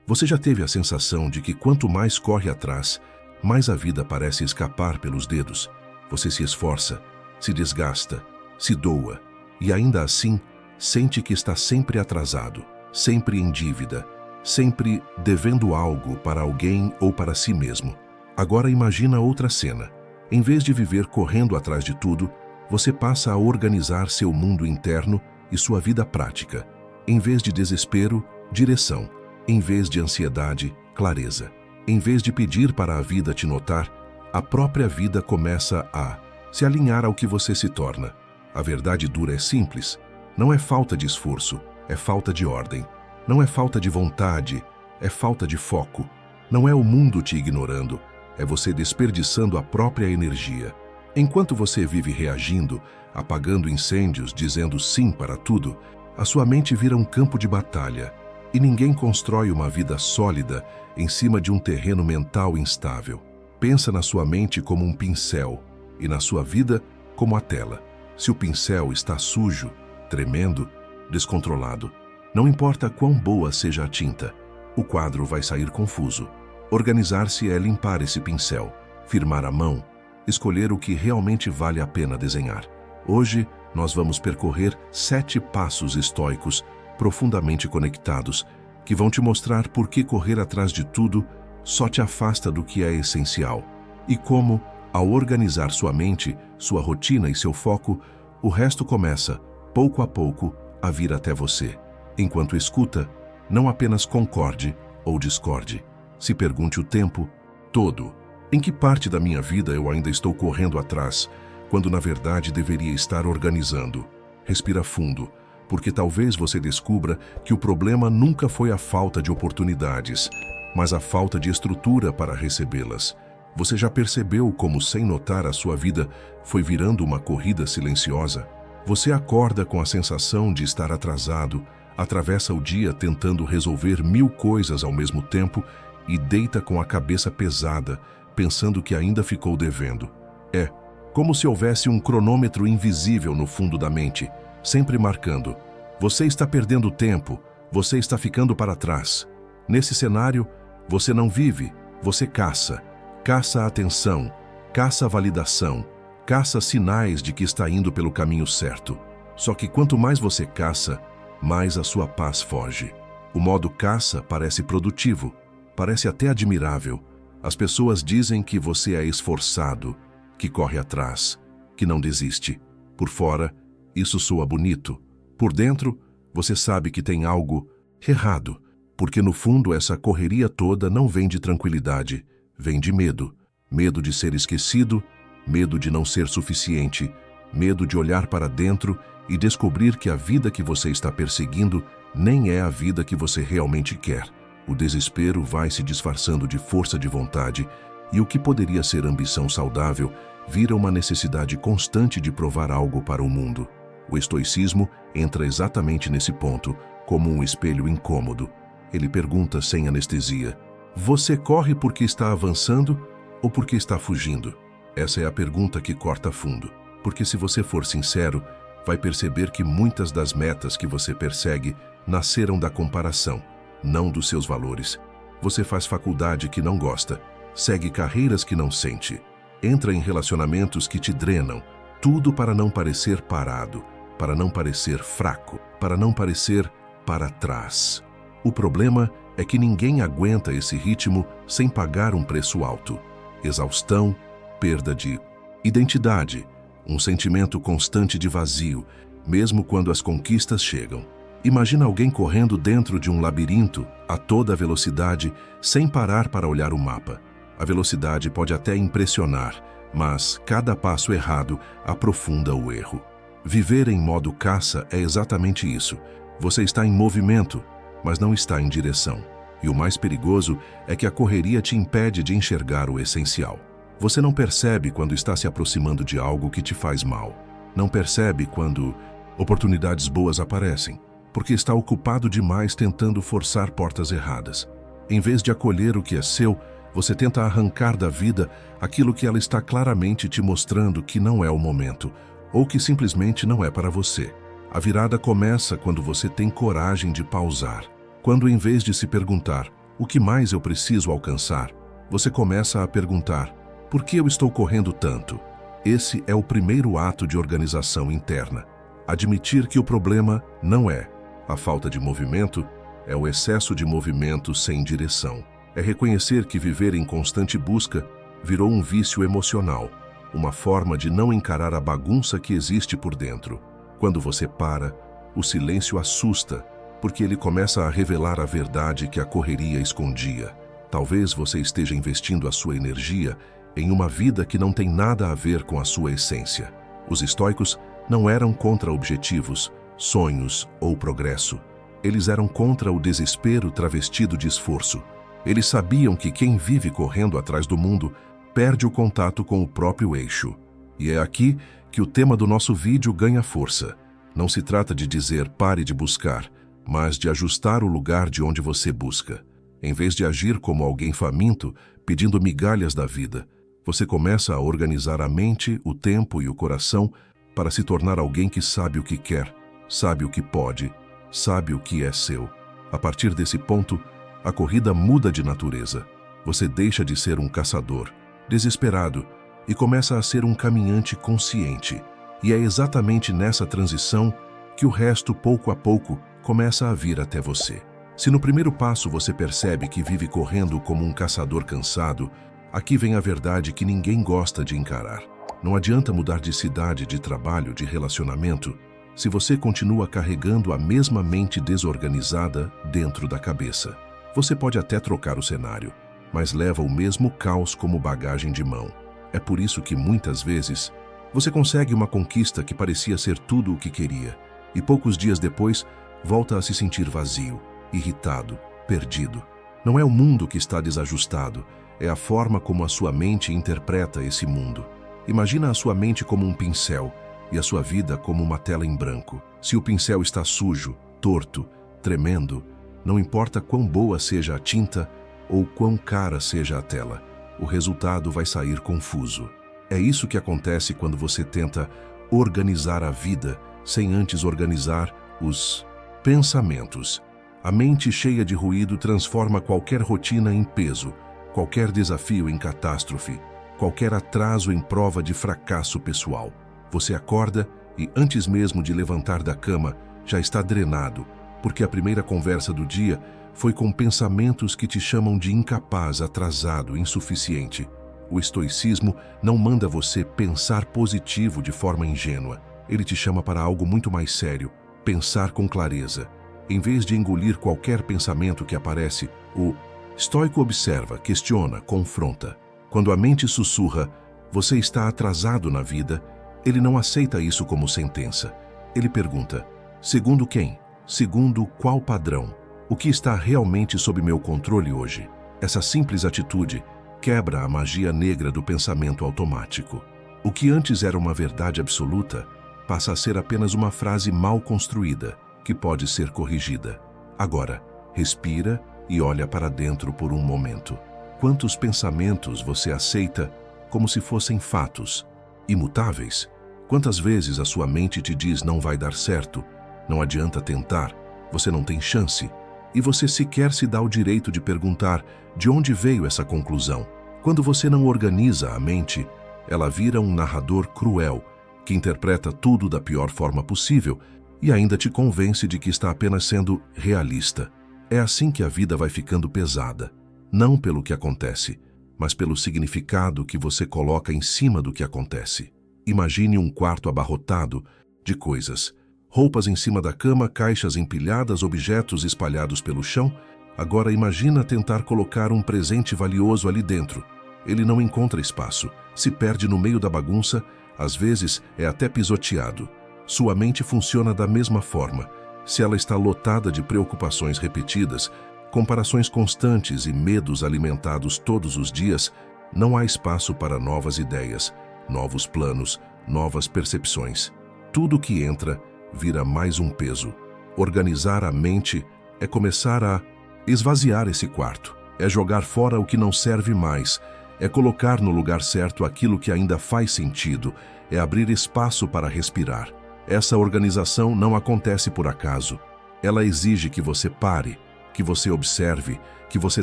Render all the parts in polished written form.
Você já teve a sensação de que quanto mais corre atrás, mais a vida parece escapar pelos dedos? Você se esforça, se desgasta, se doa e ainda assim sente que está sempre atrasado, sempre em dívida, sempre devendo algo para alguém ou para si mesmo. Agora imagina outra cena. Em vez de viver correndo atrás de tudo, você passa a organizar seu mundo interno e sua vida prática. Em vez de desespero, direção. Em vez de ansiedade, clareza. Em vez de pedir para a vida te notar, a própria vida começa a se alinhar ao que você se torna. A verdade dura é simples. Não é falta de esforço, é falta de ordem. Não é falta de vontade, é falta de foco. Não é o mundo te ignorando, é você desperdiçando a própria energia. Enquanto você vive reagindo, apagando incêndios, dizendo sim para tudo, a sua mente vira um campo de batalha. E ninguém constrói uma vida sólida em cima de um terreno mental instável. Pensa na sua mente como um pincel e na sua vida como a tela. Se o pincel está sujo, tremendo, descontrolado, não importa quão boa seja a tinta, o quadro vai sair confuso. Organizar-se é limpar esse pincel, firmar a mão, escolher o que realmente vale a pena desenhar. Hoje, nós vamos percorrer 7 passos estoicos profundamente conectados, que vão te mostrar por que correr atrás de tudo só te afasta do que é essencial e como, ao organizar sua mente, sua rotina e seu foco, o resto começa, pouco a pouco, a vir até você. Enquanto escuta, não apenas concorde ou discorde. Se pergunte o tempo todo: em que parte da minha vida eu ainda estou correndo atrás, quando na verdade deveria estar organizando? Respira fundo, porque talvez você descubra que o problema nunca foi a falta de oportunidades, mas a falta de estrutura para recebê-las. Você já percebeu como, sem notar, a sua vida foi virando uma corrida silenciosa? Você acorda com a sensação de estar atrasado, atravessa o dia tentando resolver 1000 coisas ao mesmo tempo e deita com a cabeça pesada, pensando que ainda ficou devendo. É como se houvesse um cronômetro invisível no fundo da mente, sempre marcando: você está perdendo tempo, você está ficando para trás. Nesse cenário, você não vive, você caça. Caça a atenção, caça a validação, caça sinais de que está indo pelo caminho certo. Só que quanto mais você caça, mais a sua paz foge. O modo caça parece produtivo, parece até admirável. As pessoas dizem que você é esforçado, que corre atrás, que não desiste. Por fora, isso soa bonito. Por dentro, você sabe que tem algo errado, porque no fundo essa correria toda não vem de tranquilidade, vem de medo. Medo de ser esquecido, medo de não ser suficiente, medo de olhar para dentro e descobrir que a vida que você está perseguindo nem é a vida que você realmente quer. O desespero vai se disfarçando de força de vontade e o que poderia ser ambição saudável vira uma necessidade constante de provar algo para o mundo. O estoicismo entra exatamente nesse ponto, como um espelho incômodo. Ele pergunta sem anestesia: você corre porque está avançando ou porque está fugindo? Essa é a pergunta que corta fundo, porque se você for sincero, vai perceber que muitas das metas que você persegue nasceram da comparação, não dos seus valores. Você faz faculdade que não gosta, segue carreiras que não sente, entra em relacionamentos que te drenam, tudo para não parecer parado, para não parecer fraco, para não parecer para trás. O problema é que ninguém aguenta esse ritmo sem pagar um preço alto. Exaustão, perda de identidade, um sentimento constante de vazio, mesmo quando as conquistas chegam. Imagina alguém correndo dentro de um labirinto a toda velocidade, sem parar para olhar o mapa. A velocidade pode até impressionar, mas cada passo errado aprofunda o erro. Viver em modo caça é exatamente isso. Você está em movimento, mas não está em direção. E o mais perigoso é que a correria te impede de enxergar o essencial. Você não percebe quando está se aproximando de algo que te faz mal. Não percebe quando oportunidades boas aparecem, porque está ocupado demais tentando forçar portas erradas. Em vez de acolher o que é seu, você tenta arrancar da vida aquilo que ela está claramente te mostrando que não é o momento, ou que simplesmente não é para você. A virada começa quando você tem coragem de pausar. Quando, em vez de se perguntar O que mais eu preciso alcançar? Você começa a perguntar: por que eu estou correndo tanto? Esse é o primeiro ato de organização interna. Admitir que o problema não é a falta de movimento, é o excesso de movimento sem direção. É reconhecer que viver em constante busca virou um vício emocional, uma forma de não encarar a bagunça que existe por dentro. Quando você para, o silêncio assusta, porque ele começa a revelar a verdade que a correria escondia. Talvez você esteja investindo a sua energia em uma vida que não tem nada a ver com a sua essência. Os estoicos não eram contra objetivos, sonhos ou progresso. Eles eram contra o desespero travestido de esforço. Eles sabiam que quem vive correndo atrás do mundo perde o contato com o próprio eixo. E é aqui que o tema do nosso vídeo ganha força. Não se trata de dizer pare de buscar, mas de ajustar o lugar de onde você busca. Em vez de agir como alguém faminto, pedindo migalhas da vida, você começa a organizar a mente, o tempo e o coração para se tornar alguém que sabe o que quer, sabe o que pode, sabe o que é seu. A partir desse ponto, a corrida muda de natureza. Você deixa de ser um caçador, desesperado, e começa a ser um caminhante consciente. E é exatamente nessa transição que o resto, pouco a pouco, começa a vir até você. Se no primeiro passo você percebe que vive correndo como um caçador cansado, aqui vem a verdade que ninguém gosta de encarar. Não adianta mudar de cidade, de trabalho, de relacionamento, se você continua carregando a mesma mente desorganizada dentro da cabeça. Você pode até trocar o cenário, mas leva o mesmo caos como bagagem de mão. É por isso que muitas vezes você consegue uma conquista que parecia ser tudo o que queria, e poucos dias depois volta a se sentir vazio, irritado, perdido. Não é o mundo que está desajustado, é a forma como a sua mente interpreta esse mundo. Imagina a sua mente como um pincel e a sua vida como uma tela em branco. Se o pincel está sujo, torto, tremendo, não importa quão boa seja a tinta ou quão cara seja a tela, o resultado vai sair confuso. É isso que acontece quando você tenta organizar a vida sem antes organizar os pensamentos. A mente cheia de ruído transforma qualquer rotina em peso, qualquer desafio em catástrofe, qualquer atraso em prova de fracasso pessoal. Você acorda e, antes mesmo de levantar da cama, já está drenado, porque a primeira conversa do dia foi com pensamentos que te chamam de incapaz, atrasado, insuficiente. O estoicismo não manda você pensar positivo de forma ingênua. Ele te chama para algo muito mais sério, pensar com clareza. Em vez de engolir qualquer pensamento que aparece, o estoico observa, questiona, confronta. Quando a mente sussurra, você está atrasado na vida, ele não aceita isso como sentença. Ele pergunta, segundo quem? Segundo qual padrão? O que está realmente sob meu controle hoje? Essa simples atitude quebra a magia negra do pensamento automático. O que antes era uma verdade absoluta passa a ser apenas uma frase mal construída, que pode ser corrigida. Agora, respira e olha para dentro por um momento. Quantos pensamentos você aceita como se fossem fatos, imutáveis? Quantas vezes a sua mente te diz não vai dar certo, não adianta tentar, você não tem chance, e você sequer se dá o direito de perguntar de onde veio essa conclusão? Quando você não organiza a mente, ela vira um narrador cruel, que interpreta tudo da pior forma possível e ainda te convence de que está apenas sendo realista. É assim que a vida vai ficando pesada, não pelo que acontece, mas pelo significado que você coloca em cima do que acontece. Imagine um quarto abarrotado de coisas. Roupas em cima da cama, caixas empilhadas, objetos espalhados pelo chão. Agora imagina tentar colocar um presente valioso ali dentro. Ele não encontra espaço, se perde no meio da bagunça, às vezes é até pisoteado. Sua mente funciona da mesma forma. Se ela está lotada de preocupações repetidas, comparações constantes e medos alimentados todos os dias, não há espaço para novas ideias, novos planos, novas percepções. Tudo que entra vira mais um peso. Organizar a mente é começar a esvaziar esse quarto, é jogar fora o que não serve mais, é colocar no lugar certo aquilo que ainda faz sentido, é abrir espaço para respirar. Essa organização não acontece por acaso. Ela exige que você pare, que você observe, que você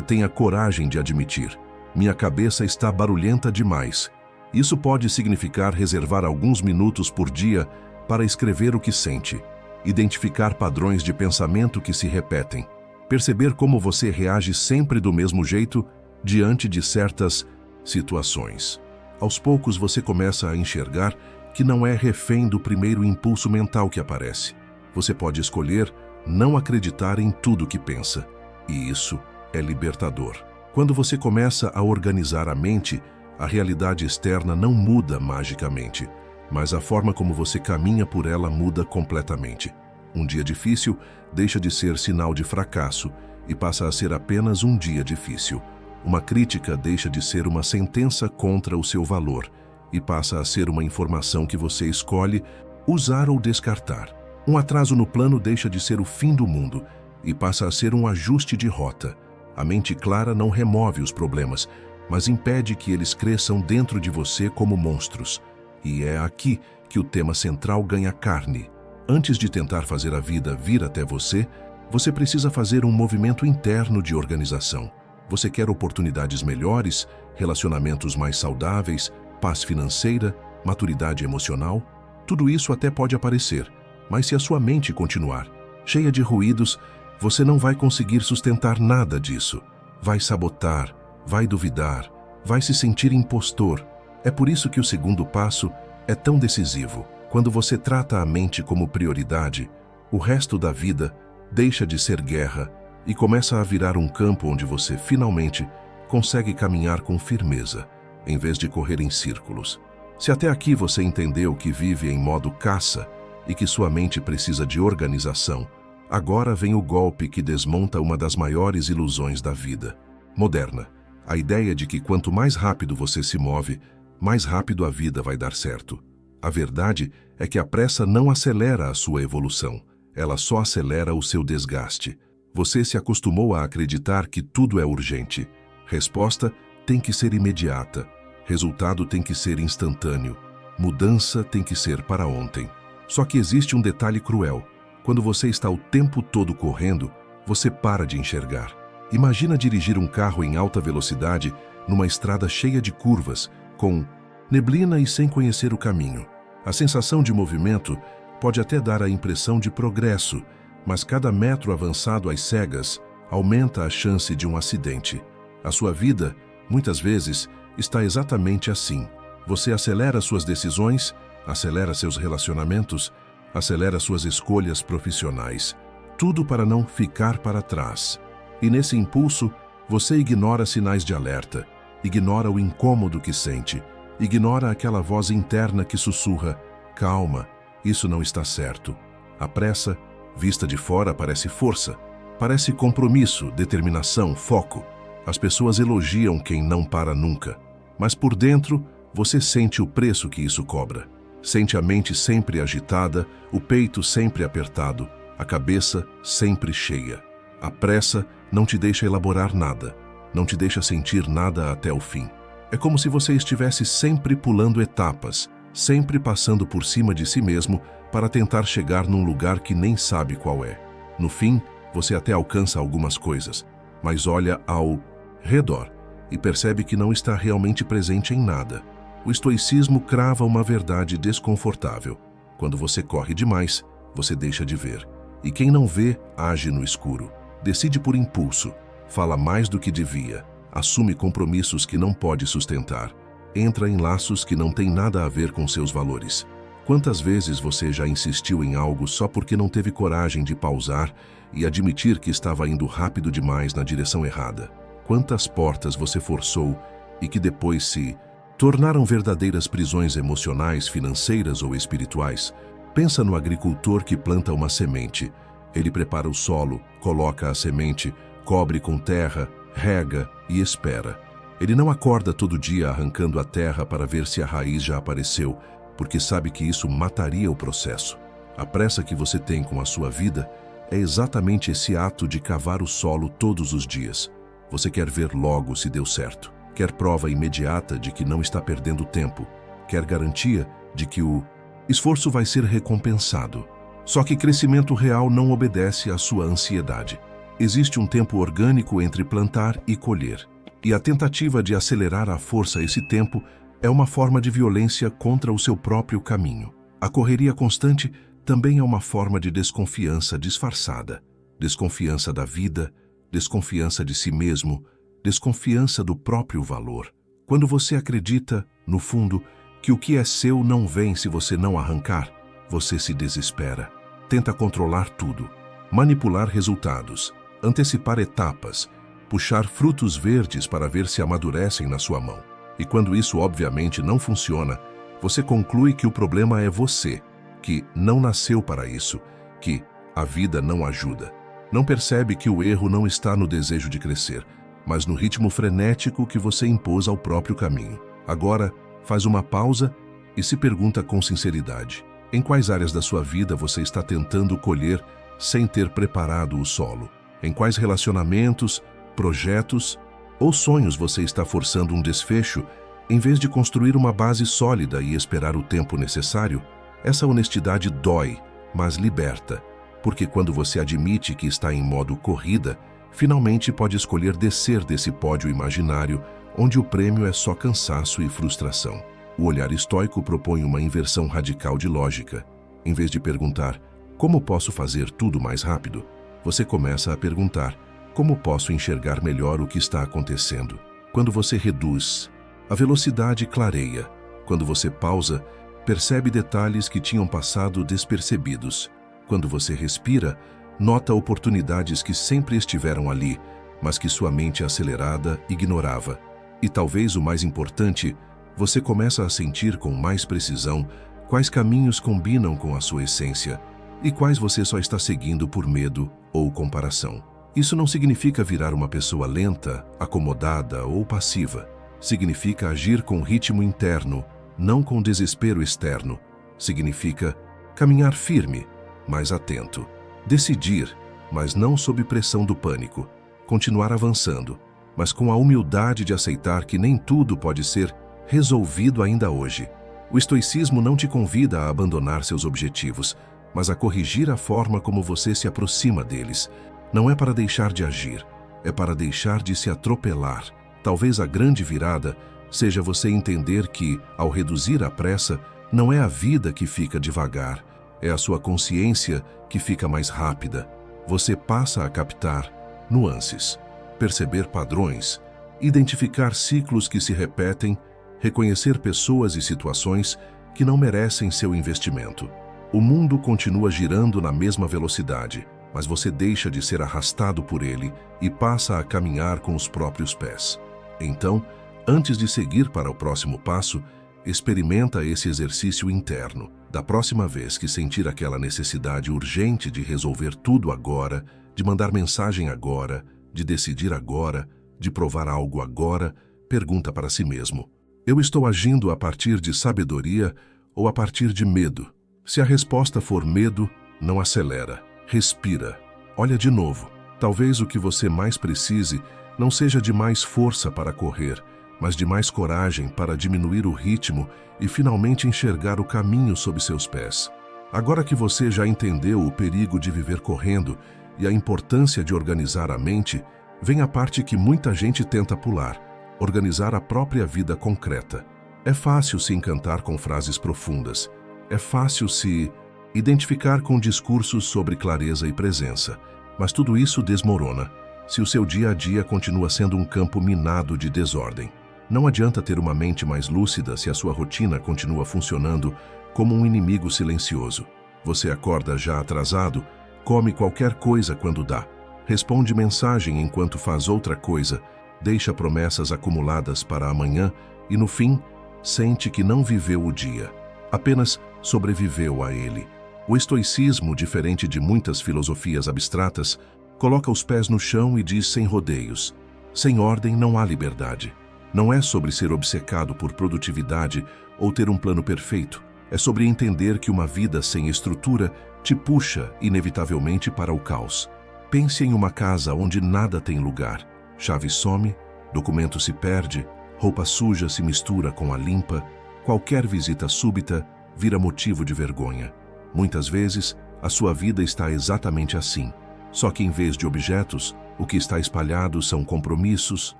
tenha coragem de admitir. Minha cabeça está barulhenta demais. Isso pode significar reservar alguns minutos por dia para escrever o que sente, identificar padrões de pensamento que se repetem, perceber como você reage sempre do mesmo jeito diante de certas situações. Aos poucos você começa a enxergar que não é refém do primeiro impulso mental que aparece. Você pode escolher não acreditar em tudo que pensa, e isso é libertador. Quando você começa a organizar a mente, a realidade externa não muda magicamente, mas a forma como você caminha por ela muda completamente. Um dia difícil deixa de ser sinal de fracasso e passa a ser apenas um dia difícil. Uma crítica deixa de ser uma sentença contra o seu valor e passa a ser uma informação que você escolhe usar ou descartar. Um atraso no plano deixa de ser o fim do mundo e passa a ser um ajuste de rota. A mente clara não remove os problemas, mas impede que eles cresçam dentro de você como monstros. E é aqui que o tema central ganha carne. Antes de tentar fazer a vida vir até você, você precisa fazer um movimento interno de organização. Você quer oportunidades melhores, relacionamentos mais saudáveis, paz financeira, maturidade emocional? Tudo isso até pode aparecer, mas se a sua mente continuar cheia de ruídos, você não vai conseguir sustentar nada disso. Vai sabotar, vai duvidar, vai se sentir impostor. É por isso que o segundo passo é tão decisivo. Quando você trata a mente como prioridade, o resto da vida deixa de ser guerra e começa a virar um campo onde você finalmente consegue caminhar com firmeza, em vez de correr em círculos. Se até aqui você entendeu que vive em modo caça e que sua mente precisa de organização, agora vem o golpe que desmonta uma das maiores ilusões da vida moderna. A ideia de que quanto mais rápido você se move, mais rápido a vida vai dar certo. A verdade é que a pressa não acelera a sua evolução, ela só acelera o seu desgaste. Você se acostumou a acreditar que tudo é urgente. Resposta tem que ser imediata. Resultado tem que ser instantâneo. Mudança tem que ser para ontem. Só que existe um detalhe cruel. Quando você está o tempo todo correndo, você para de enxergar. Imagina dirigir um carro em alta velocidade numa estrada cheia de curvas, com neblina e sem conhecer o caminho. A sensação de movimento pode até dar a impressão de progresso, mas cada metro avançado às cegas aumenta a chance de um acidente. A sua vida, muitas vezes, está exatamente assim. Você acelera suas decisões, acelera seus relacionamentos, acelera suas escolhas profissionais. Tudo para não ficar para trás. E nesse impulso, você ignora sinais de alerta, ignora o incômodo que sente, ignora aquela voz interna que sussurra: calma, isso não está certo. A pressa, vista de fora, parece força, parece compromisso, determinação, foco. As pessoas elogiam quem não para nunca, mas por dentro você sente o preço que isso cobra. Sente a mente sempre agitada, o peito sempre apertado, a cabeça sempre cheia. A pressa não te deixa elaborar nada, não te deixa sentir nada até o fim. É como se você estivesse sempre pulando etapas, sempre passando por cima de si mesmo para tentar chegar num lugar que nem sabe qual é. No fim, você até alcança algumas coisas, mas olha ao redor e percebe que não está realmente presente em nada. O estoicismo crava uma verdade desconfortável. Quando você corre demais, você deixa de ver. E quem não vê, age no escuro. Decide por impulso, fala mais do que devia, assume compromissos que não pode sustentar, entra em laços que não têm nada a ver com seus valores. Quantas vezes você já insistiu em algo só porque não teve coragem de pausar e admitir que estava indo rápido demais na direção errada? Quantas portas você forçou e que depois se tornaram verdadeiras prisões emocionais, financeiras ou espirituais? Pensa no agricultor que planta uma semente. Ele prepara o solo, coloca a semente, cobre com terra, rega e espera. Ele não acorda todo dia arrancando a terra para ver se a raiz já apareceu, porque sabe que isso mataria o processo. A pressa que você tem com a sua vida é exatamente esse ato de cavar o solo todos os dias. Você quer ver logo se deu certo. Quer prova imediata de que não está perdendo tempo. Quer garantia de que o esforço vai ser recompensado. Só que crescimento real não obedece à sua ansiedade. Existe um tempo orgânico entre plantar e colher, e a tentativa de acelerar à força esse tempo é uma forma de violência contra o seu próprio caminho. A correria constante também é uma forma de desconfiança disfarçada. Desconfiança da vida, desconfiança de si mesmo, desconfiança do próprio valor. Quando você acredita, no fundo, que o que é seu não vem se você não arrancar, você se desespera. Tenta controlar tudo, manipular resultados, antecipar etapas, puxar frutos verdes para ver se amadurecem na sua mão. E quando isso obviamente não funciona, você conclui que o problema é você, que não nasceu para isso, que a vida não ajuda. Não percebe que o erro não está no desejo de crescer, mas no ritmo frenético que você impôs ao próprio caminho. Agora, faz uma pausa e se pergunta com sinceridade: em quais áreas da sua vida você está tentando colher sem ter preparado o solo? Em quais relacionamentos, projetos ou sonhos você está forçando um desfecho em vez de construir uma base sólida e esperar o tempo necessário? Essa honestidade dói, mas liberta, porque quando você admite que está em modo corrida, finalmente pode escolher descer desse pódio imaginário onde o prêmio é só cansaço e frustração. O olhar estoico propõe uma inversão radical de lógica. Em vez de perguntar, como posso fazer tudo mais rápido? Você começa a perguntar, como posso enxergar melhor o que está acontecendo? Quando você reduz, a velocidade clareia. Quando você pausa, percebe detalhes que tinham passado despercebidos. Quando você respira, nota oportunidades que sempre estiveram ali, mas que sua mente acelerada ignorava. E talvez o mais importante, você começa a sentir com mais precisão quais caminhos combinam com a sua essência e quais você só está seguindo por medo ou comparação. Isso não significa virar uma pessoa lenta, acomodada ou passiva. Significa agir com ritmo interno, não com desespero externo. Significa caminhar firme, mas atento. Decidir, mas não sob pressão do pânico. Continuar avançando, mas com a humildade de aceitar que nem tudo pode ser resolvido ainda hoje. O estoicismo não te convida a abandonar seus objetivos, mas a corrigir a forma como você se aproxima deles. Não é para deixar de agir, é para deixar de se atropelar. Talvez a grande virada seja você entender que, ao reduzir a pressa, não é a vida que fica devagar, é a sua consciência que fica mais rápida. Você passa a captar nuances, perceber padrões, identificar ciclos que se repetem, reconhecer pessoas e situações que não merecem seu investimento. O mundo continua girando na mesma velocidade, mas você deixa de ser arrastado por ele e passa a caminhar com os próprios pés. Então, antes de seguir para o próximo passo, experimenta esse exercício interno. Da próxima vez que sentir aquela necessidade urgente de resolver tudo agora, de mandar mensagem agora, de decidir agora, de provar algo agora, pergunta para si mesmo: eu estou agindo a partir de sabedoria ou a partir de medo? Se a resposta for medo, não acelera. Respira. Olha de novo. Talvez o que você mais precise não seja de mais força para correr, mas de mais coragem para diminuir o ritmo e finalmente enxergar o caminho sob seus pés. Agora que você já entendeu o perigo de viver correndo e a importância de organizar a mente, vem a parte que muita gente tenta pular: organizar a própria vida concreta. É fácil se encantar com frases profundas. É fácil se identificar com discursos sobre clareza e presença. Mas tudo isso desmorona se o seu dia a dia continua sendo um campo minado de desordem. Não adianta ter uma mente mais lúcida se a sua rotina continua funcionando como um inimigo silencioso. Você acorda já atrasado, come qualquer coisa quando dá, responde mensagem enquanto faz outra coisa, deixa promessas acumuladas para amanhã e, no fim, sente que não viveu o dia, apenas sobreviveu a ele. O estoicismo, diferente de muitas filosofias abstratas, coloca os pés no chão e diz sem rodeios: sem ordem não há liberdade. Não é sobre ser obcecado por produtividade ou ter um plano perfeito. É sobre entender que uma vida sem estrutura te puxa inevitavelmente para o caos. Pense em uma casa onde nada tem lugar. Chave some, documento se perde, roupa suja se mistura com a limpa, qualquer visita súbita vira motivo de vergonha. Muitas vezes, a sua vida está exatamente assim. Só que em vez de objetos, o que está espalhado são compromissos,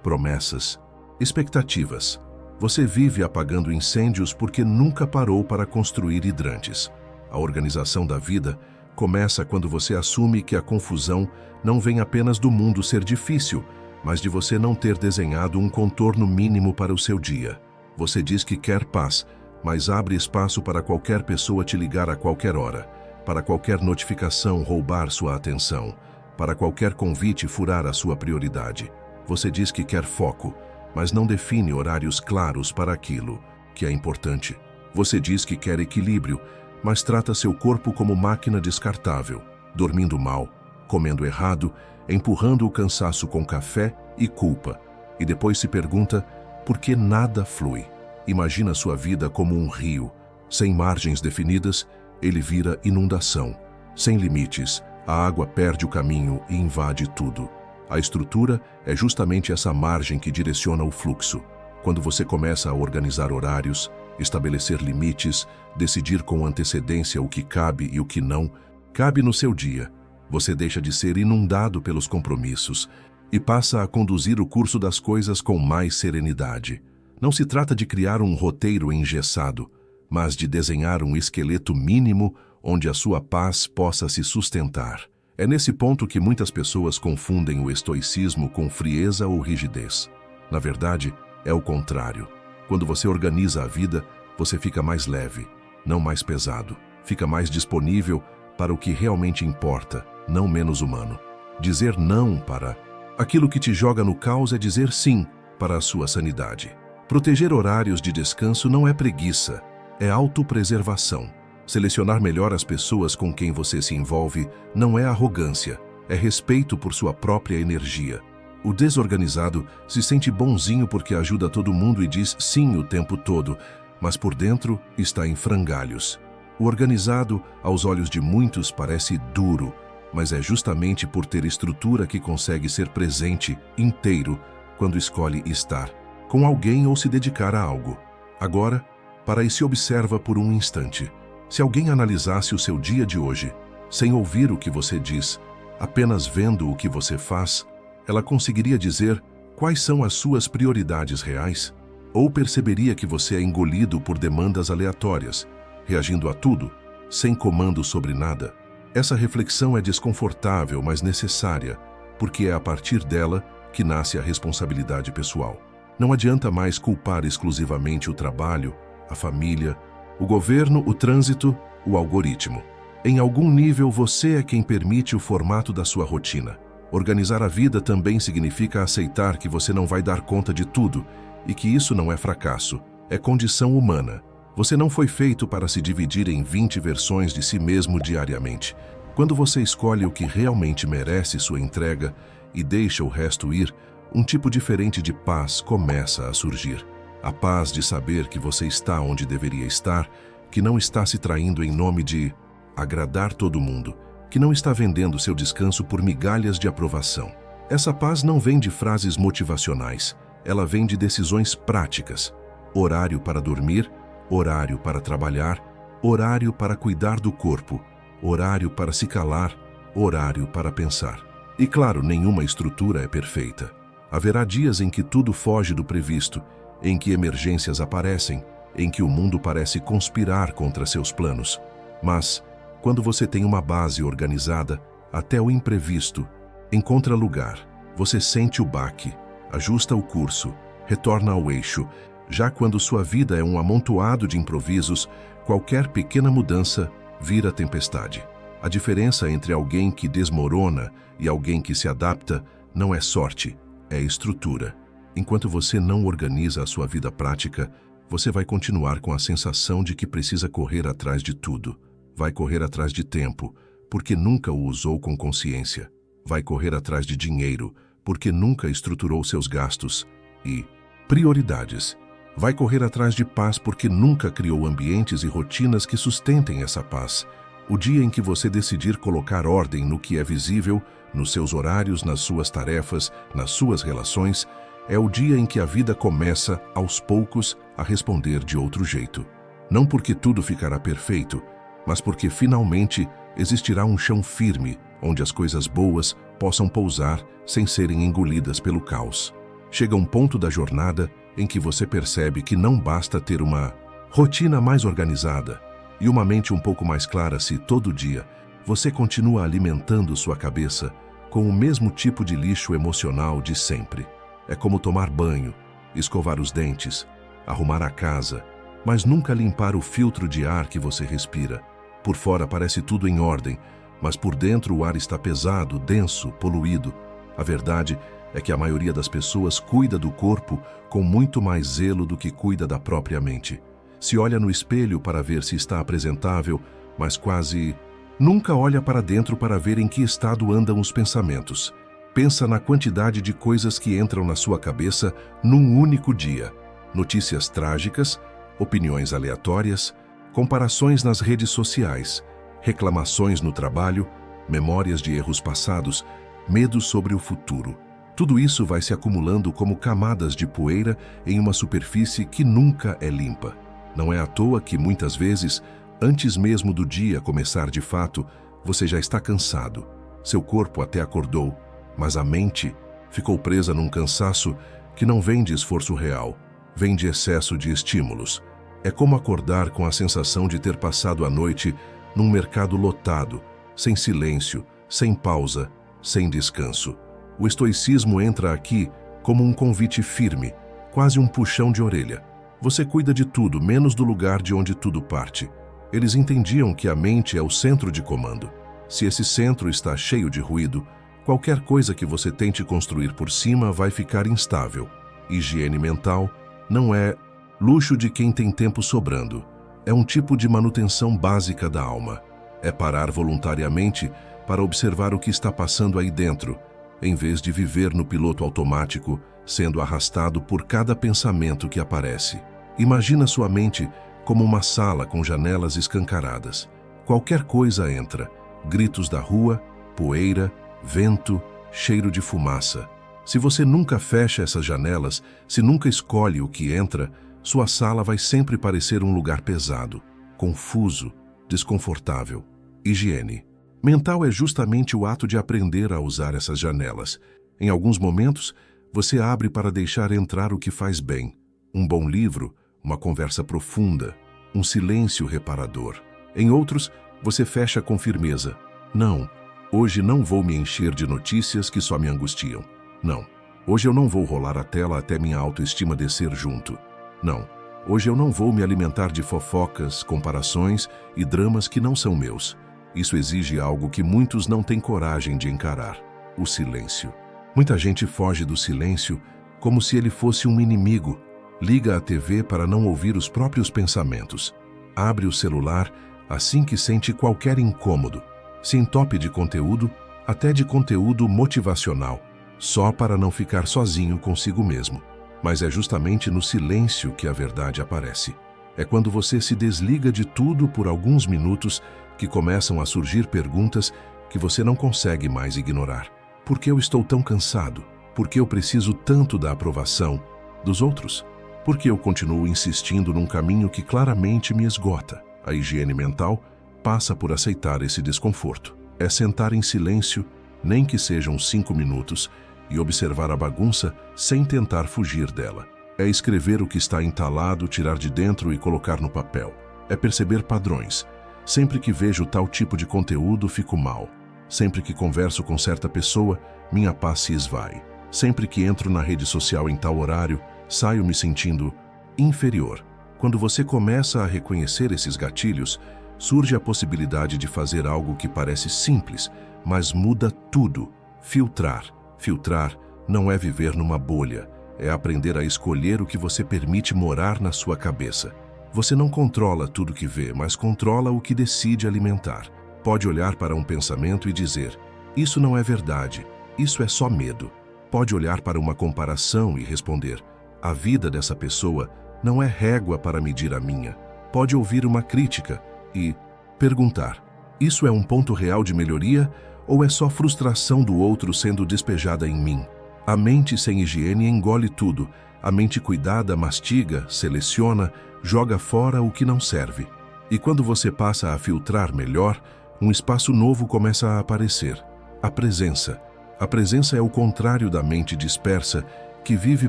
promessas, expectativas. Você vive apagando incêndios porque nunca parou para construir hidrantes. A organização da vida começa quando você assume que a confusão não vem apenas do mundo ser difícil, mas de você não ter desenhado um contorno mínimo para o seu dia. Você diz que quer paz, mas abre espaço para qualquer pessoa te ligar a qualquer hora, para qualquer notificação roubar sua atenção, para qualquer convite furar a sua prioridade. Você diz que quer foco, mas não define horários claros para aquilo que é importante. Você diz que quer equilíbrio, mas trata seu corpo como máquina descartável, dormindo mal, comendo errado, empurrando o cansaço com café e culpa, e depois se pergunta por que nada flui. Imagina sua vida como um rio. Sem margens definidas, ele vira inundação. Sem limites, a água perde o caminho e invade tudo. A estrutura é justamente essa margem que direciona o fluxo. Quando você começa a organizar horários, estabelecer limites, decidir com antecedência o que cabe e o que não cabe no seu dia, você deixa de ser inundado pelos compromissos e passa a conduzir o curso das coisas com mais serenidade. Não se trata de criar um roteiro engessado, mas de desenhar um esqueleto mínimo onde a sua paz possa se sustentar. É nesse ponto que muitas pessoas confundem o estoicismo com frieza ou rigidez. Na verdade, é o contrário. Quando você organiza a vida, você fica mais leve, não mais pesado. Fica mais disponível para o que realmente importa, não menos humano. Dizer não para aquilo que te joga no caos é dizer sim para a sua sanidade. Proteger horários de descanso não é preguiça, é autopreservação. Selecionar melhor as pessoas com quem você se envolve não é arrogância, é respeito por sua própria energia. O desorganizado se sente bonzinho porque ajuda todo mundo e diz sim o tempo todo, mas por dentro está em frangalhos. O organizado, aos olhos de muitos, parece duro, mas é justamente por ter estrutura que consegue ser presente, inteiro, quando escolhe estar com alguém ou se dedicar a algo. Agora, para e se observa por um instante. Se alguém analisasse o seu dia de hoje, sem ouvir o que você diz, apenas vendo o que você faz, ela conseguiria dizer quais são as suas prioridades reais? Ou perceberia que você é engolido por demandas aleatórias, reagindo a tudo, sem comando sobre nada? Essa reflexão é desconfortável, mas necessária, porque é a partir dela que nasce a responsabilidade pessoal. Não adianta mais culpar exclusivamente o trabalho, a família, o governo, o trânsito, o algoritmo. Em algum nível, você é quem permite o formato da sua rotina. Organizar a vida também significa aceitar que você não vai dar conta de tudo e que isso não é fracasso, é condição humana. Você não foi feito para se dividir em 20 versões de si mesmo diariamente. Quando você escolhe o que realmente merece sua entrega e deixa o resto ir, um tipo diferente de paz começa a surgir. A paz de saber que você está onde deveria estar, que não está se traindo em nome de agradar todo mundo, que não está vendendo seu descanso por migalhas de aprovação. Essa paz não vem de frases motivacionais, ela vem de decisões práticas. Horário para dormir, horário para trabalhar, horário para cuidar do corpo, horário para se calar, horário para pensar. E claro, nenhuma estrutura é perfeita. Haverá dias em que tudo foge do previsto, em que emergências aparecem, em que o mundo parece conspirar contra seus planos. Mas, quando você tem uma base organizada, até o imprevisto encontra lugar. Você sente o baque, ajusta o curso, retorna ao eixo. Já quando sua vida é um amontoado de improvisos, qualquer pequena mudança vira tempestade. A diferença entre alguém que desmorona e alguém que se adapta não é sorte, é estrutura. Enquanto você não organiza a sua vida prática, você vai continuar com a sensação de que precisa correr atrás de tudo. Vai correr atrás de tempo, porque nunca o usou com consciência. Vai correr atrás de dinheiro, porque nunca estruturou seus gastos e prioridades. Vai correr atrás de paz porque nunca criou ambientes e rotinas que sustentem essa paz. O dia em que você decidir colocar ordem no que é visível, nos seus horários, nas suas tarefas, nas suas relações, é o dia em que a vida começa, aos poucos, a responder de outro jeito. Não porque tudo ficará perfeito, mas porque finalmente existirá um chão firme onde as coisas boas possam pousar sem serem engolidas pelo caos. Chega um ponto da jornada em que você percebe que não basta ter uma rotina mais organizada e uma mente um pouco mais clara se todo dia você continua alimentando sua cabeça com o mesmo tipo de lixo emocional de sempre. É como tomar banho, escovar os dentes, arrumar a casa, mas nunca limpar o filtro de ar que você respira. Por fora parece tudo em ordem, mas por dentro o ar está pesado, denso, poluído. A verdade é que a maioria das pessoas cuida do corpo com muito mais zelo do que cuida da própria mente. Se olha no espelho para ver se está apresentável, mas quase nunca olha para dentro para ver em que estado andam os pensamentos. Pensa na quantidade de coisas que entram na sua cabeça num único dia. Notícias trágicas, opiniões aleatórias, comparações nas redes sociais, reclamações no trabalho, memórias de erros passados, medos sobre o futuro. Tudo isso vai se acumulando como camadas de poeira em uma superfície que nunca é limpa. Não é à toa que, muitas vezes, antes mesmo do dia começar de fato, você já está cansado. Seu corpo até acordou, mas a mente ficou presa num cansaço que não vem de esforço real, vem de excesso de estímulos. É como acordar com a sensação de ter passado a noite num mercado lotado, sem silêncio, sem pausa, sem descanso. O estoicismo entra aqui como um convite firme, quase um puxão de orelha. Você cuida de tudo, menos do lugar de onde tudo parte. Eles entendiam que a mente é o centro de comando. Se esse centro está cheio de ruído, qualquer coisa que você tente construir por cima vai ficar instável. Higiene mental não é luxo de quem tem tempo sobrando. É um tipo de manutenção básica da alma. É parar voluntariamente para observar o que está passando aí dentro, em vez de viver no piloto automático, sendo arrastado por cada pensamento que aparece. Imagina sua mente como uma sala com janelas escancaradas. Qualquer coisa entra: gritos da rua, poeira, vento, cheiro de fumaça. Se você nunca fecha essas janelas, se nunca escolhe o que entra, sua sala vai sempre parecer um lugar pesado, confuso, desconfortável. Higiene mental é justamente o ato de aprender a usar essas janelas. Em alguns momentos, você abre para deixar entrar o que faz bem. Um bom livro, uma conversa profunda, um silêncio reparador. Em outros, você fecha com firmeza. Não, hoje não vou me encher de notícias que só me angustiam. Não, hoje eu não vou rolar a tela até minha autoestima descer junto. Não, hoje eu não vou me alimentar de fofocas, comparações e dramas que não são meus. Isso exige algo que muitos não têm coragem de encarar: o silêncio. Muita gente foge do silêncio como se ele fosse um inimigo. Liga a TV para não ouvir os próprios pensamentos. Abre o celular assim que sente qualquer incômodo. Se entope de conteúdo, até de conteúdo motivacional, só para não ficar sozinho consigo mesmo. Mas é justamente no silêncio que a verdade aparece. É quando você se desliga de tudo por alguns minutos que começam a surgir perguntas que você não consegue mais ignorar. Por que eu estou tão cansado? Por que eu preciso tanto da aprovação dos outros? Por que eu continuo insistindo num caminho que claramente me esgota? A higiene mental passa por aceitar esse desconforto. É sentar em silêncio, nem que sejam 5 minutos, e observar a bagunça sem tentar fugir dela. É escrever o que está entalado, tirar de dentro e colocar no papel. É perceber padrões. Sempre que vejo tal tipo de conteúdo, fico mal. Sempre que converso com certa pessoa, minha paz se esvai. Sempre que entro na rede social em tal horário, saio me sentindo inferior. Quando você começa a reconhecer esses gatilhos, surge a possibilidade de fazer algo que parece simples, mas muda tudo: filtrar. Filtrar não é viver numa bolha, é aprender a escolher o que você permite morar na sua cabeça. Você não controla tudo que vê, mas controla o que decide alimentar. Pode olhar para um pensamento e dizer: isso não é verdade, isso é só medo. Pode olhar para uma comparação e responder: a vida dessa pessoa não é régua para medir a minha. Pode ouvir uma crítica e perguntar: isso é um ponto real de melhoria ou é só frustração do outro sendo despejada em mim? A mente sem higiene engole tudo. A mente cuidada mastiga, seleciona, joga fora o que não serve. E quando você passa a filtrar melhor, um espaço novo começa a aparecer. A presença. A presença é o contrário da mente dispersa que vive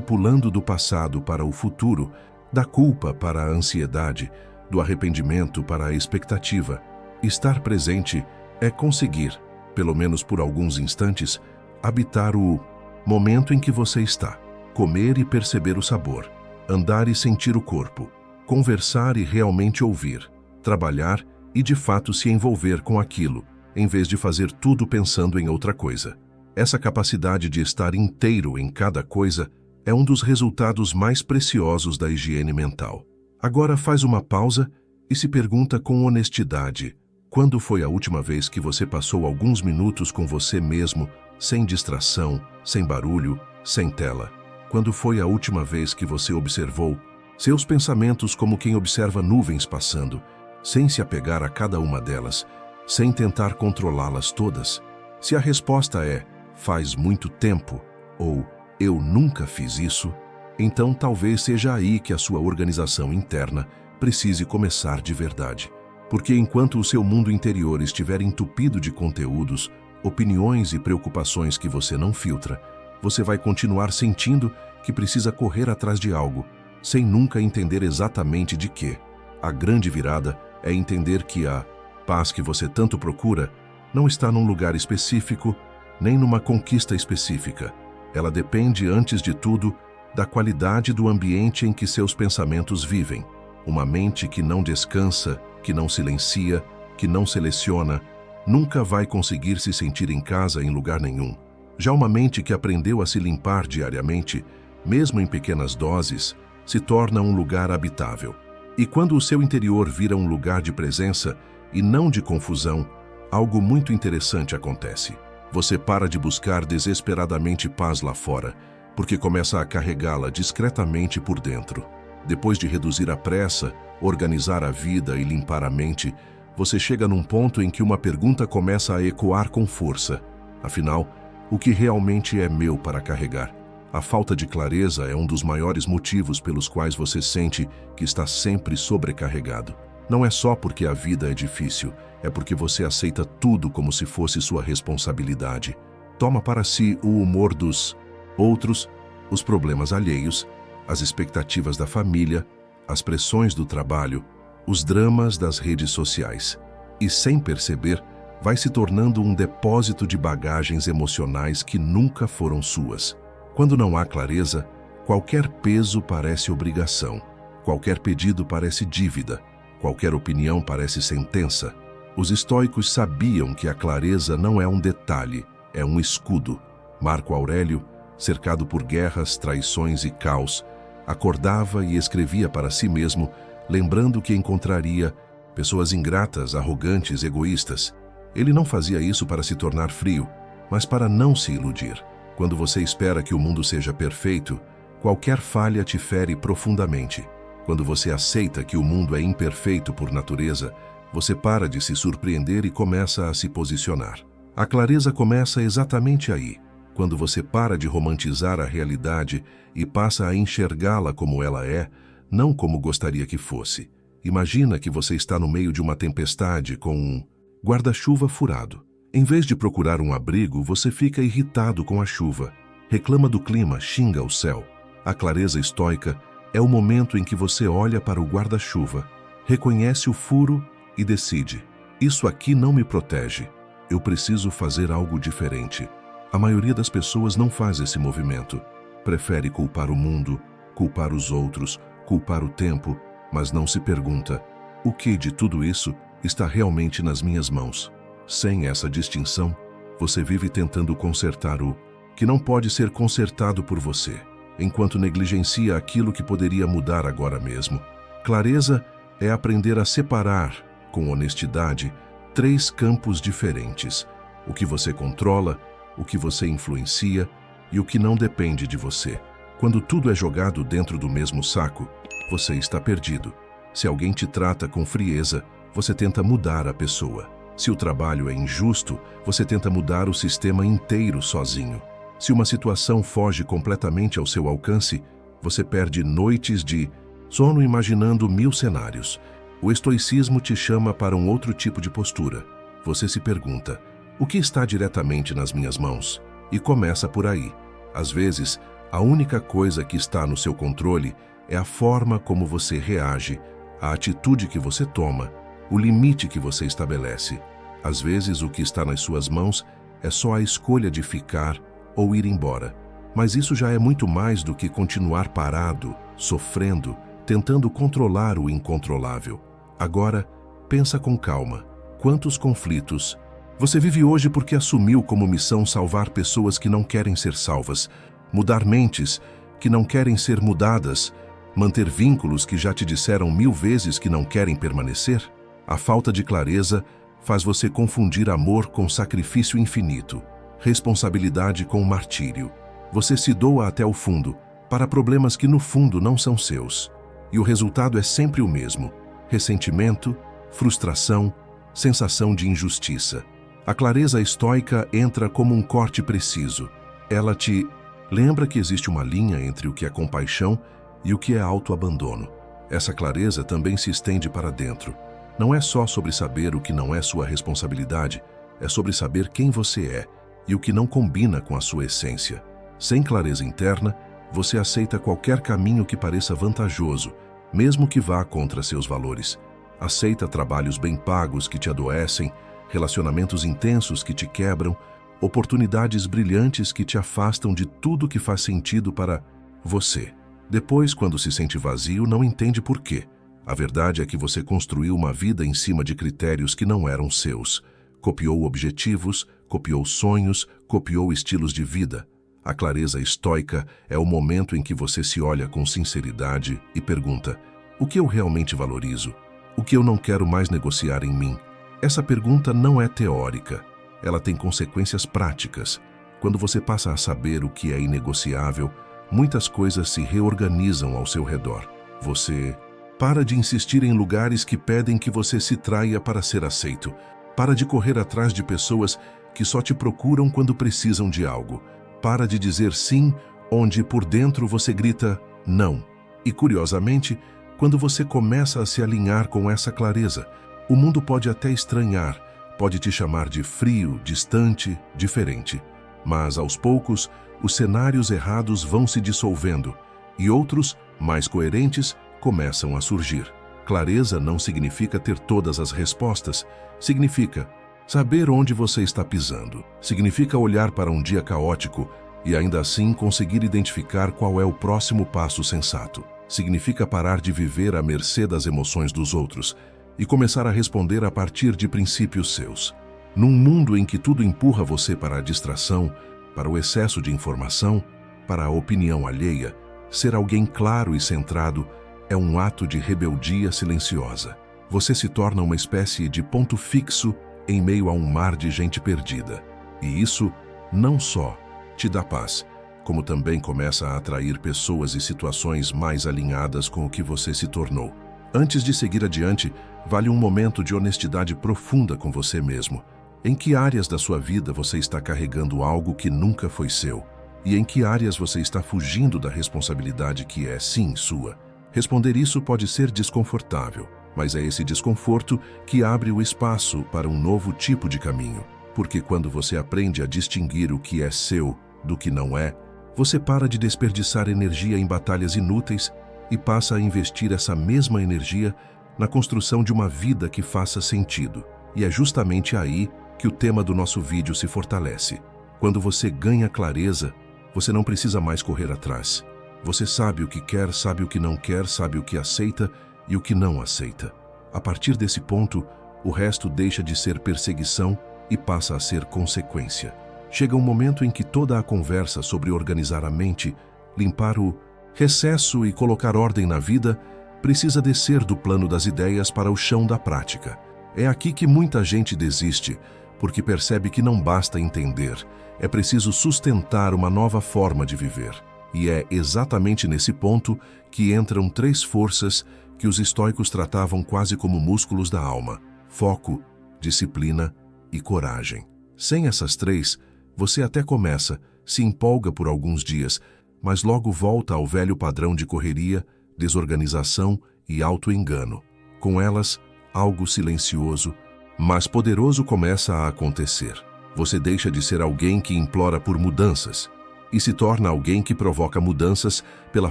pulando do passado para o futuro, da culpa para a ansiedade, do arrependimento para a expectativa. Estar presente é conseguir, pelo menos por alguns instantes, habitar o momento em que você está, comer e perceber o sabor, andar e sentir o corpo, conversar e realmente ouvir, trabalhar e de fato se envolver com aquilo, em vez de fazer tudo pensando em outra coisa. Essa capacidade de estar inteiro em cada coisa é um dos resultados mais preciosos da higiene mental. Agora faz uma pausa e se pergunta com honestidade: quando foi a última vez que você passou alguns minutos com você mesmo, sem distração, sem barulho, sem tela? Quando foi a última vez que você observou seus pensamentos como quem observa nuvens passando, sem se apegar a cada uma delas, sem tentar controlá-las todas? Se a resposta é faz muito tempo ou eu nunca fiz isso, então talvez seja aí que a sua organização interna precise começar de verdade. Porque enquanto o seu mundo interior estiver entupido de conteúdos, opiniões e preocupações que você não filtra, você vai continuar sentindo que precisa correr atrás de algo, sem nunca entender exatamente de quê. A grande virada é entender que a paz que você tanto procura não está num lugar específico, nem numa conquista específica. Ela depende, antes de tudo, da qualidade do ambiente em que seus pensamentos vivem. Uma mente que não descansa, que não silencia, que não seleciona, nunca vai conseguir se sentir em casa em lugar nenhum. Já uma mente que aprendeu a se limpar diariamente, mesmo em pequenas doses, se torna um lugar habitável. E quando o seu interior vira um lugar de presença e não de confusão, algo muito interessante acontece. Você para de buscar desesperadamente paz lá fora, porque começa a carregá-la discretamente por dentro. Depois de reduzir a pressa, organizar a vida e limpar a mente, você chega num ponto em que uma pergunta começa a ecoar com força. Afinal, o que realmente é meu para carregar? A falta de clareza é um dos maiores motivos pelos quais você sente que está sempre sobrecarregado. Não é só porque a vida é difícil, é porque você aceita tudo como se fosse sua responsabilidade. Toma para si o humor dos outros, os problemas alheios, as expectativas da família, as pressões do trabalho, os dramas das redes sociais. E sem perceber, vai se tornando um depósito de bagagens emocionais que nunca foram suas. Quando não há clareza, qualquer peso parece obrigação, qualquer pedido parece dívida, qualquer opinião parece sentença. Os estoicos sabiam que a clareza não é um detalhe, é um escudo. Marco Aurélio, cercado por guerras, traições e caos, acordava e escrevia para si mesmo, lembrando que encontraria pessoas ingratas, arrogantes, egoístas. Ele não fazia isso para se tornar frio, mas para não se iludir. Quando você espera que o mundo seja perfeito, qualquer falha te fere profundamente. Quando você aceita que o mundo é imperfeito por natureza, você para de se surpreender e começa a se posicionar. A clareza começa exatamente aí, quando você para de romantizar a realidade e passa a enxergá-la como ela é, não como gostaria que fosse. Imagina que você está no meio de uma tempestade com um guarda-chuva furado. Em vez de procurar um abrigo, você fica irritado com a chuva, reclama do clima, xinga o céu. A clareza estoica é o momento em que você olha para o guarda-chuva, reconhece o furo e decide: isso aqui não me protege, eu preciso fazer algo diferente. A maioria das pessoas não faz esse movimento. Prefere culpar o mundo, culpar os outros, culpar o tempo, mas não se pergunta: o que de tudo isso está realmente nas minhas mãos? Sem essa distinção, você vive tentando consertar o que não pode ser consertado por você, enquanto negligencia aquilo que poderia mudar agora mesmo. Clareza é aprender a separar, com honestidade, 3 campos diferentes: o que você controla, o que você influencia e o que não depende de você. Quando tudo é jogado dentro do mesmo saco, você está perdido. Se alguém te trata com frieza, você tenta mudar a pessoa. Se o trabalho é injusto, você tenta mudar o sistema inteiro sozinho. Se uma situação foge completamente ao seu alcance, você perde noites de sono imaginando 1000 cenários. O estoicismo te chama para um outro tipo de postura. Você se pergunta: O que está diretamente nas minhas mãos? E começa por aí. Às vezes, a única coisa que está no seu controle é a forma como você reage, a atitude que você toma, o limite que você estabelece. Às vezes, o que está nas suas mãos é só a escolha de ficar ou ir embora. Mas isso já é muito mais do que continuar parado, sofrendo, tentando controlar o incontrolável. Agora, pensa com calma. Quantos conflitos? Você vive hoje porque assumiu como missão salvar pessoas que não querem ser salvas, mudar mentes que não querem ser mudadas, manter vínculos que já te disseram 1000 vezes que não querem permanecer? A falta de clareza faz você confundir amor com sacrifício infinito, responsabilidade com martírio. Você se doa até o fundo, para problemas que no fundo não são seus. E o resultado é sempre o mesmo: ressentimento, frustração, sensação de injustiça. A clareza estoica entra como um corte preciso. Ela te lembra que existe uma linha entre o que é compaixão e o que é autoabandono. Essa clareza também se estende para dentro. Não é só sobre saber o que não é sua responsabilidade, é sobre saber quem você é e o que não combina com a sua essência. Sem clareza interna, você aceita qualquer caminho que pareça vantajoso, mesmo que vá contra seus valores. Aceita trabalhos bem pagos que te adoecem, relacionamentos intensos que te quebram, oportunidades brilhantes que te afastam de tudo que faz sentido para você. Depois, quando se sente vazio, não entende por quê. A verdade é que você construiu uma vida em cima de critérios que não eram seus. Copiou objetivos, copiou sonhos, copiou estilos de vida. A clareza estoica é o momento em que você se olha com sinceridade e pergunta: o que eu realmente valorizo? O que eu não quero mais negociar em mim? Essa pergunta não é teórica. Ela tem consequências práticas. Quando você passa a saber o que é inegociável, muitas coisas se reorganizam ao seu redor. Você para de insistir em lugares que pedem que você se traia para ser aceito. Para de correr atrás de pessoas que só te procuram quando precisam de algo. Para de dizer sim, onde por dentro você grita não. E curiosamente, quando você começa a se alinhar com essa clareza, o mundo pode até estranhar, pode te chamar de frio, distante, diferente. Mas aos poucos, os cenários errados vão se dissolvendo e outros, mais coerentes, começam a surgir. Clareza não significa ter todas as respostas, significa saber onde você está pisando. Significa olhar para um dia caótico e ainda assim conseguir identificar qual é o próximo passo sensato. Significa parar de viver à mercê das emoções dos outros e começar a responder a partir de princípios seus. Num mundo em que tudo empurra você para a distração, para o excesso de informação, para a opinião alheia, ser alguém claro e centrado é um ato de rebeldia silenciosa. Você se torna uma espécie de ponto fixo em meio a um mar de gente perdida. E isso não só te dá paz, como também começa a atrair pessoas e situações mais alinhadas com o que você se tornou. Antes de seguir adiante, vale um momento de honestidade profunda com você mesmo. Em que áreas da sua vida você está carregando algo que nunca foi seu? E em que áreas você está fugindo da responsabilidade que é, sim, sua? Responder isso pode ser desconfortável, mas é esse desconforto que abre o espaço para um novo tipo de caminho. Porque quando você aprende a distinguir o que é seu do que não é, você para de desperdiçar energia em batalhas inúteis e passa a investir essa mesma energia na construção de uma vida que faça sentido. E é justamente aí que o tema do nosso vídeo se fortalece. Quando você ganha clareza, você não precisa mais correr atrás. Você sabe o que quer, sabe o que não quer, sabe o que aceita e o que não aceita. A partir desse ponto, o resto deixa de ser perseguição e passa a ser consequência. Chega um momento em que toda a conversa sobre organizar a mente, limpar o recesso e colocar ordem na vida precisa descer do plano das ideias para o chão da prática. É aqui que muita gente desiste, porque percebe que não basta entender, é preciso sustentar uma nova forma de viver. E é exatamente nesse ponto que entram 3 forças que os estoicos tratavam quase como músculos da alma: foco, disciplina e coragem. Sem essas 3, você até começa, se empolga por alguns dias, mas logo volta ao velho padrão de correria, desorganização e auto-engano. Com elas, algo silencioso, mas poderoso começa a acontecer. Você deixa de ser alguém que implora por mudanças e se torna alguém que provoca mudanças pela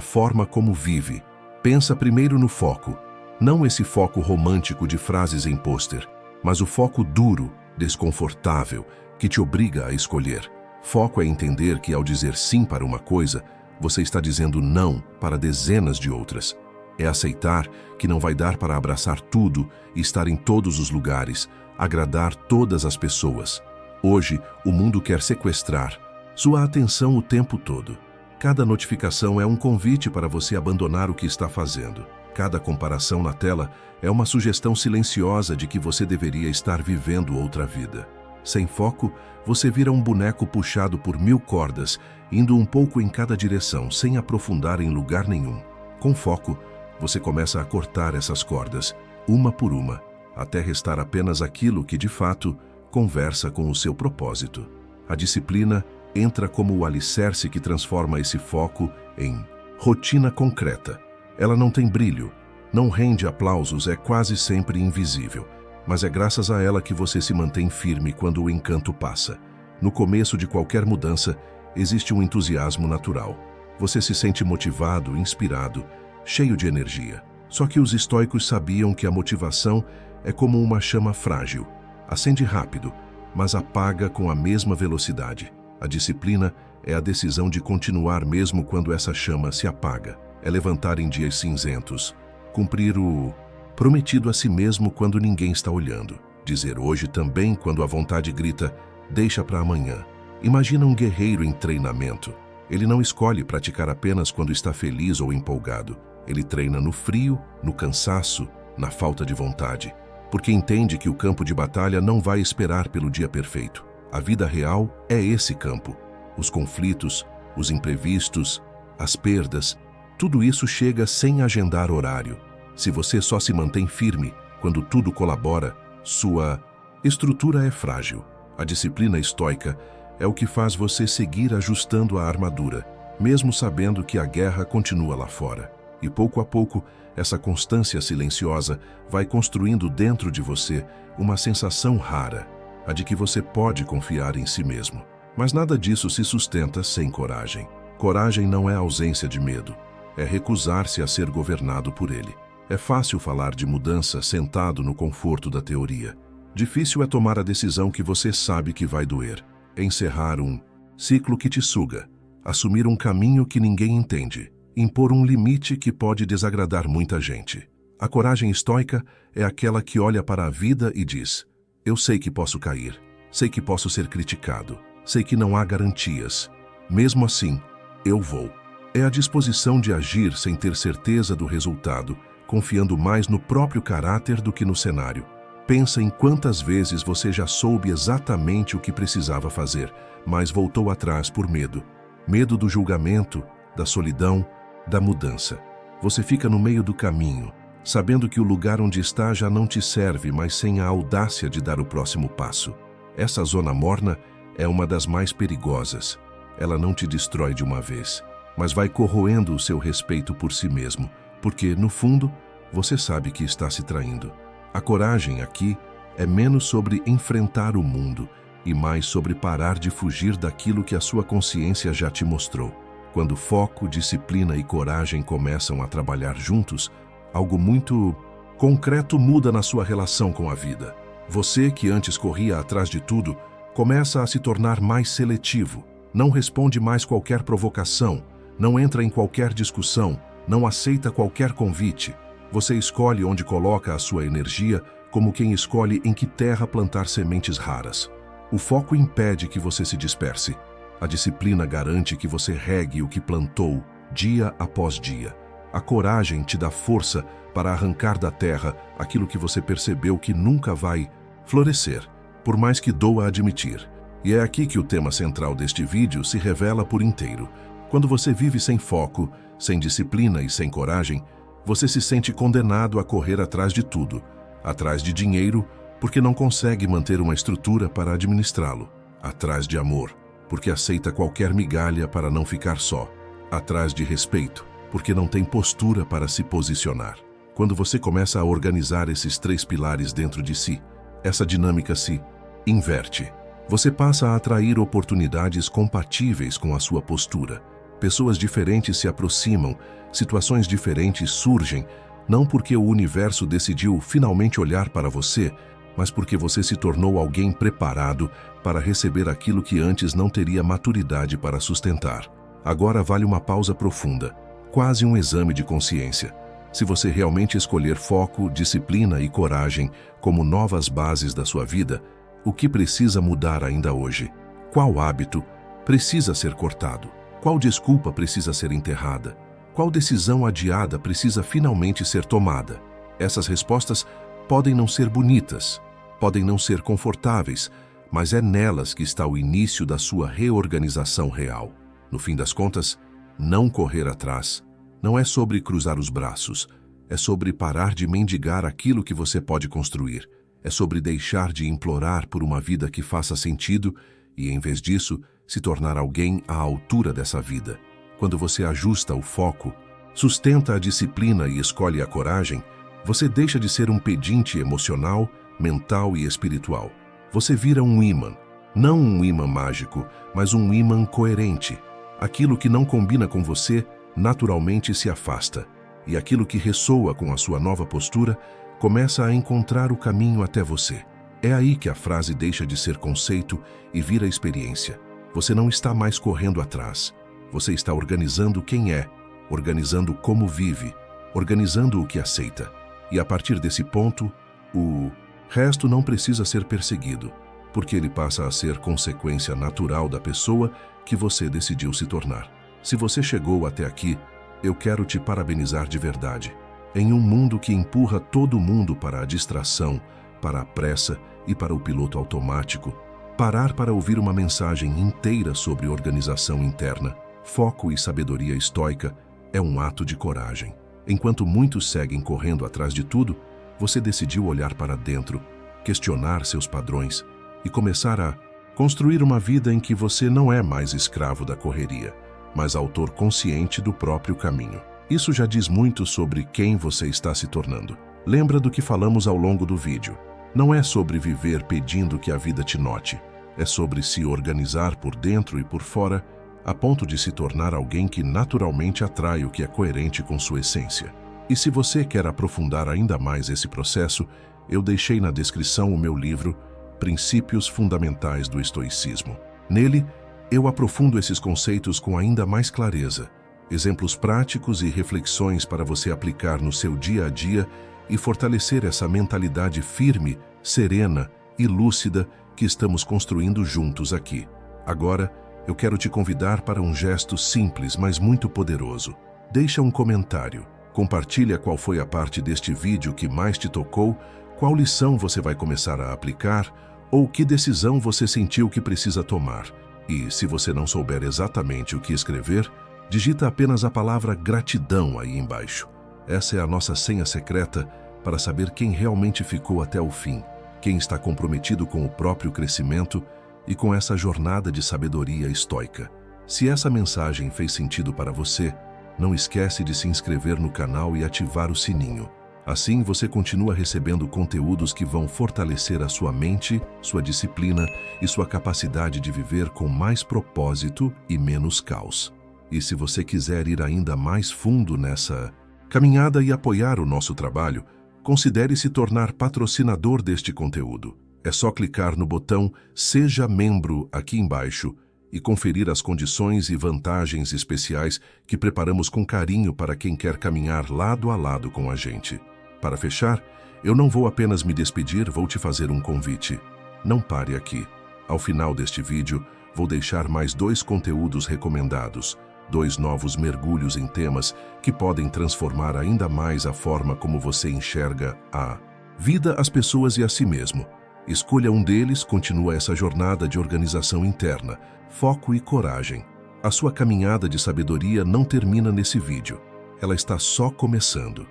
forma como vive. Pensa primeiro no foco, não esse foco romântico de frases em pôster, mas o foco duro, desconfortável, que te obriga a escolher. Foco é entender que ao dizer sim para uma coisa, você está dizendo não para dezenas de outras. É aceitar que não vai dar para abraçar tudo e estar em todos os lugares, agradar todas as pessoas. Hoje, o mundo quer sequestrar sua atenção o tempo todo. Cada notificação é um convite para você abandonar o que está fazendo. Cada comparação na tela é uma sugestão silenciosa de que você deveria estar vivendo outra vida. Sem foco, você vira um boneco puxado por 1000 cordas, indo um pouco em cada direção, sem aprofundar em lugar nenhum. Com foco, você começa a cortar essas cordas, uma por uma, até restar apenas aquilo que, de fato, conversa com o seu propósito. A disciplina entra como o alicerce que transforma esse foco em rotina concreta. Ela não tem brilho, não rende aplausos, é quase sempre invisível. Mas é graças a ela que você se mantém firme quando o encanto passa. No começo de qualquer mudança, existe um entusiasmo natural. Você se sente motivado, inspirado, cheio de energia. Só que os estoicos sabiam que a motivação é como uma chama frágil. Acende rápido, mas apaga com a mesma velocidade. A disciplina é a decisão de continuar mesmo quando essa chama se apaga. É levantar em dias cinzentos, cumprir o prometido a si mesmo quando ninguém está olhando. Dizer hoje também quando a vontade grita, deixa para amanhã. Imagina um guerreiro em treinamento. Ele não escolhe praticar apenas quando está feliz ou empolgado. Ele treina no frio, no cansaço, na falta de vontade. Porque entende que o campo de batalha não vai esperar pelo dia perfeito. A vida real é esse campo. Os conflitos, os imprevistos, as perdas, tudo isso chega sem agendar horário. Se você só se mantém firme quando tudo colabora, sua estrutura é frágil. A disciplina estoica é o que faz você seguir ajustando a armadura, mesmo sabendo que a guerra continua lá fora. E pouco a pouco, essa constância silenciosa vai construindo dentro de você uma sensação rara, a de que você pode confiar em si mesmo. Mas nada disso se sustenta sem coragem. Coragem não é ausência de medo, é recusar-se a ser governado por ele. É fácil falar de mudança sentado no conforto da teoria. Difícil é tomar a decisão que você sabe que vai doer. Encerrar um ciclo que te suga. Assumir um caminho que ninguém entende. Impor um limite que pode desagradar muita gente. A coragem estoica é aquela que olha para a vida e diz: eu sei que posso cair, sei que posso ser criticado, sei que não há garantias. Mesmo assim, eu vou. É a disposição de agir sem ter certeza do resultado, confiando mais no próprio caráter do que no cenário. Pensa em quantas vezes você já soube exatamente o que precisava fazer, mas voltou atrás por medo. Medo do julgamento, da solidão, da mudança. Você fica no meio do caminho, sabendo que o lugar onde está já não te serve, mas sem a audácia de dar o próximo passo. Essa zona morna é uma das mais perigosas. Ela não te destrói de uma vez, mas vai corroendo o seu respeito por si mesmo, porque, no fundo, você sabe que está se traindo. A coragem aqui é menos sobre enfrentar o mundo e mais sobre parar de fugir daquilo que a sua consciência já te mostrou. Quando foco, disciplina e coragem começam a trabalhar juntos, algo muito concreto muda na sua relação com a vida. Você, que antes corria atrás de tudo, começa a se tornar mais seletivo. Não responde mais qualquer provocação, não entra em qualquer discussão, não aceita qualquer convite. Você escolhe onde coloca a sua energia, como quem escolhe em que terra plantar sementes raras. O foco impede que você se disperse. A disciplina garante que você regue o que plantou, dia após dia. A coragem te dá força para arrancar da terra aquilo que você percebeu que nunca vai florescer, por mais que doa admitir. E é aqui que o tema central deste vídeo se revela por inteiro. Quando você vive sem foco, sem disciplina e sem coragem, você se sente condenado a correr atrás de tudo. Atrás de dinheiro, porque não consegue manter uma estrutura para administrá-lo. Atrás de amor, porque aceita qualquer migalha para não ficar só. Atrás de respeito, porque não tem postura para se posicionar. Quando você começa a organizar esses 3 pilares dentro de si, essa dinâmica se inverte. Você passa a atrair oportunidades compatíveis com a sua postura. Pessoas diferentes se aproximam, situações diferentes surgem, não porque o universo decidiu finalmente olhar para você, mas porque você se tornou alguém preparado para receber aquilo que antes não teria maturidade para sustentar. Agora vale uma pausa profunda, quase um exame de consciência. Se você realmente escolher foco, disciplina e coragem como novas bases da sua vida, o que precisa mudar ainda hoje? Qual hábito precisa ser cortado? Qual desculpa precisa ser enterrada? Qual decisão adiada precisa finalmente ser tomada? Essas respostas podem não ser bonitas, podem não ser confortáveis, mas é nelas que está o início da sua reorganização real. No fim das contas, não correr atrás não é sobre cruzar os braços, é sobre parar de mendigar aquilo que você pode construir, é sobre deixar de implorar por uma vida que faça sentido e, em vez disso, se tornar alguém à altura dessa vida. Quando você ajusta o foco, sustenta a disciplina e escolhe a coragem, você deixa de ser um pedinte emocional, mental e espiritual. Você vira um ímã, não um ímã mágico, mas um ímã coerente. Aquilo que não combina com você naturalmente se afasta, e aquilo que ressoa com a sua nova postura começa a encontrar o caminho até você. É aí que a frase deixa de ser conceito e vira experiência. Você não está mais correndo atrás. Você está organizando quem é, organizando como vive, organizando o que aceita. E a partir desse ponto, o resto não precisa ser perseguido, porque ele passa a ser consequência natural da pessoa que você decidiu se tornar. Se você chegou até aqui, eu quero te parabenizar de verdade. Em um mundo que empurra todo mundo para a distração, para a pressa e para o piloto automático, parar para ouvir uma mensagem inteira sobre organização interna, foco e sabedoria estoica é um ato de coragem. Enquanto muitos seguem correndo atrás de tudo, você decidiu olhar para dentro, questionar seus padrões e começar a construir uma vida em que você não é mais escravo da correria, mas autor consciente do próprio caminho. Isso já diz muito sobre quem você está se tornando. Lembra do que falamos ao longo do vídeo. Não é sobre viver pedindo que a vida te note. É sobre se organizar por dentro e por fora, a ponto de se tornar alguém que naturalmente atrai o que é coerente com sua essência. E se você quer aprofundar ainda mais esse processo, eu deixei na descrição o meu livro Princípios Fundamentais do Estoicismo. Nele, eu aprofundo esses conceitos com ainda mais clareza, exemplos práticos e reflexões para você aplicar no seu dia a dia e fortalecer essa mentalidade firme, serena e lúcida que estamos construindo juntos aqui. Agora, eu quero te convidar para um gesto simples, mas muito poderoso. Deixa um comentário, compartilha qual foi a parte deste vídeo que mais te tocou, qual lição você vai começar a aplicar ou que decisão você sentiu que precisa tomar. E, se você não souber exatamente o que escrever, digita apenas a palavra gratidão aí embaixo. Essa é a nossa senha secreta para saber quem realmente ficou até o fim, quem está comprometido com o próprio crescimento e com essa jornada de sabedoria estoica. Se essa mensagem fez sentido para você, não esquece de se inscrever no canal e ativar o sininho. Assim você continua recebendo conteúdos que vão fortalecer a sua mente, sua disciplina e sua capacidade de viver com mais propósito e menos caos. E se você quiser ir ainda mais fundo nessa caminhada e apoiar o nosso trabalho, considere se tornar patrocinador deste conteúdo. É só clicar no botão Seja Membro aqui embaixo e conferir as condições e vantagens especiais que preparamos com carinho para quem quer caminhar lado a lado com a gente. Para fechar, eu não vou apenas me despedir, vou te fazer um convite. Não pare aqui. Ao final deste vídeo, vou deixar mais 2 conteúdos recomendados, 2 novos mergulhos em temas que podem transformar ainda mais a forma como você enxerga a vida, as pessoas e a si mesmo. Escolha um deles, continua essa jornada de organização interna, foco e coragem. A sua caminhada de sabedoria não termina nesse vídeo. Ela está só começando.